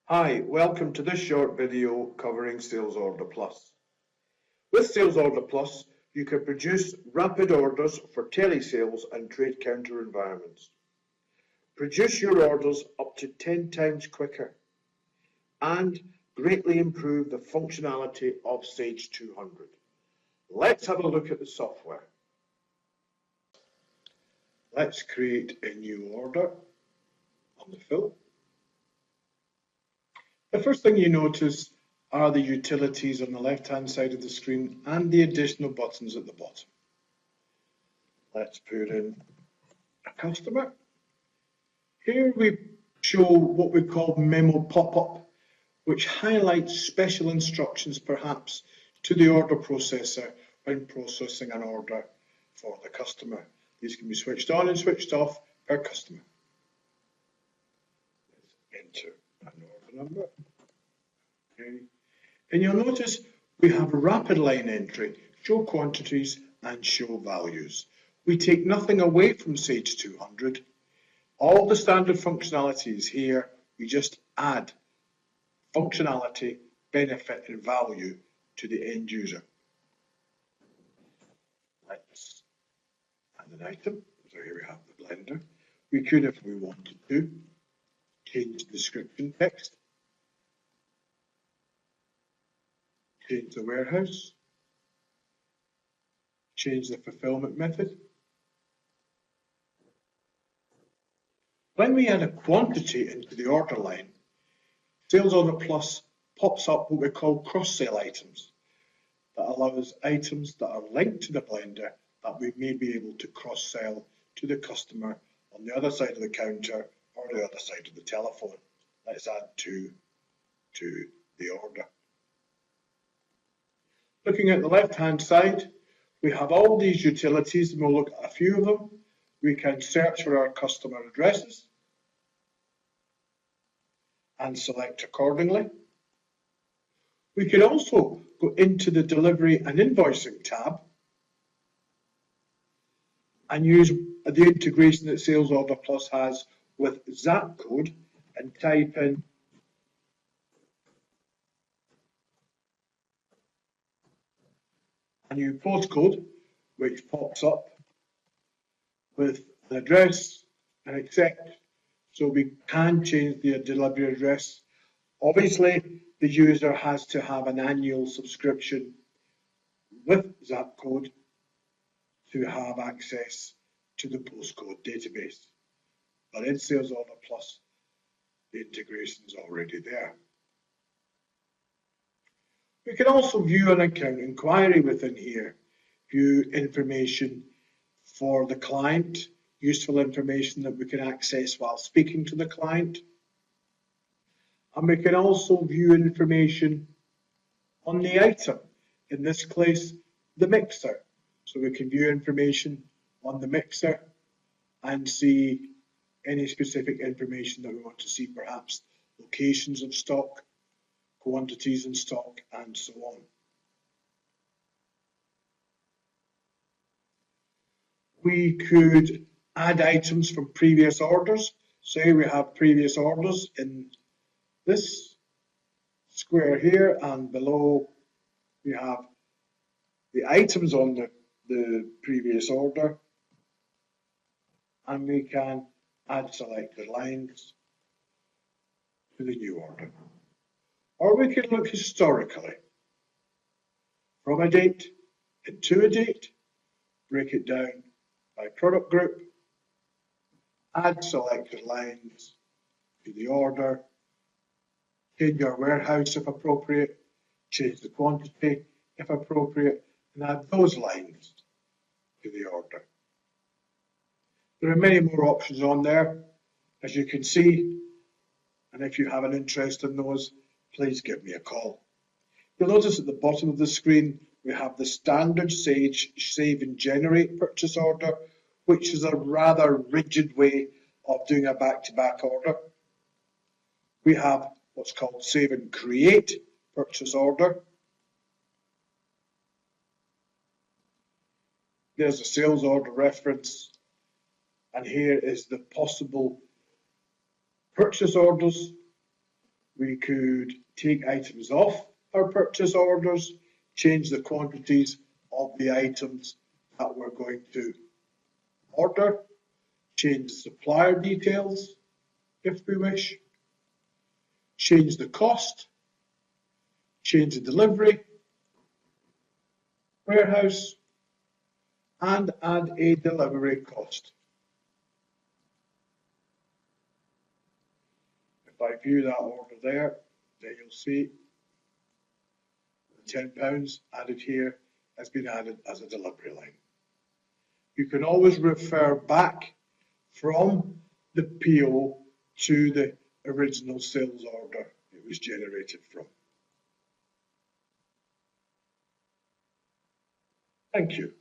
Hi, welcome to this short video covering Sales Order Plus. With Sales Order Plus, you can produce rapid orders for telesales and trade counter environments. Produce your orders up to 10 times quicker and greatly improve the functionality of Sage 200. Let's have a look at the software. Let's create a new order on the fill. The first thing you notice are the utilities on the left-hand side of the screen and the additional buttons at the bottom. Let's put in a customer. Here we show what we call memo pop-up, which highlights special instructions perhaps to the order processor when processing an order for the customer. These can be switched on and switched off per customer. Let's enter an order number. Okay. And you'll notice we have a rapid line entry, show quantities and show values. We take nothing away from Sage 200. All the standard functionality is here. We just add functionality, benefit and value to the end user. Let's add an item. So here we have the blender. We could, if we wanted to, change the description text, change the warehouse, change the fulfillment method. When we add a quantity into the order line, Sales Order Plus pops up what we call CrossSell items. That allows items that are linked to the blender that we may be able to cross-sell to the customer on the other side of the counter or the other side of the telephone. Let's add two to the order. Looking at the left-hand side, we have all these utilities, and we'll look at a few of them. We can search for our customer addresses and select accordingly. We can also go into the Delivery and Invoicing tab and use the integration that Sales Order Plus has with Zap code and type in a new postcode, which pops up with an address and accept. So we can change the delivery address. Obviously, the user has to have an annual subscription with Zap code to have access to the postcode database. But in Sales Order Plus, the integration is already there. We can also view an account inquiry within here, view information for the client, useful information that we can access while speaking to the client. And we can also view information on the item, in this case, the mixer. So we can view information on the mixer and see any specific information that we want to see, perhaps locations of stock, quantities in stock, and so on. We could add items from previous orders. Say we have previous orders in this square here, and below we have the items on the previous order, and we can add selected lines to the new order. Or we can look historically from a date into a date, break it down by product group, add selected lines to the order, change our warehouse if appropriate, change the quantity if appropriate, and add those lines to the order. There are many more options on there, as you can see, and if you have an interest in those, please give me a call. You'll notice at the bottom of the screen we have the standard Sage Save and Generate purchase order, which is a rather rigid way of doing a back-to-back order. We have what's called Save and Create purchase order. There's a sales order reference, and here is the possible purchase orders We could take items off our purchase orders, change the quantities of the items that we're going to order, change the supplier details if we wish, change the cost, change the delivery, warehouse, and add a delivery cost. If I view that order there, then you'll see the £10 added here has been added as a delivery line. You can always refer back from the PO to the original sales order it was generated from. Thank you.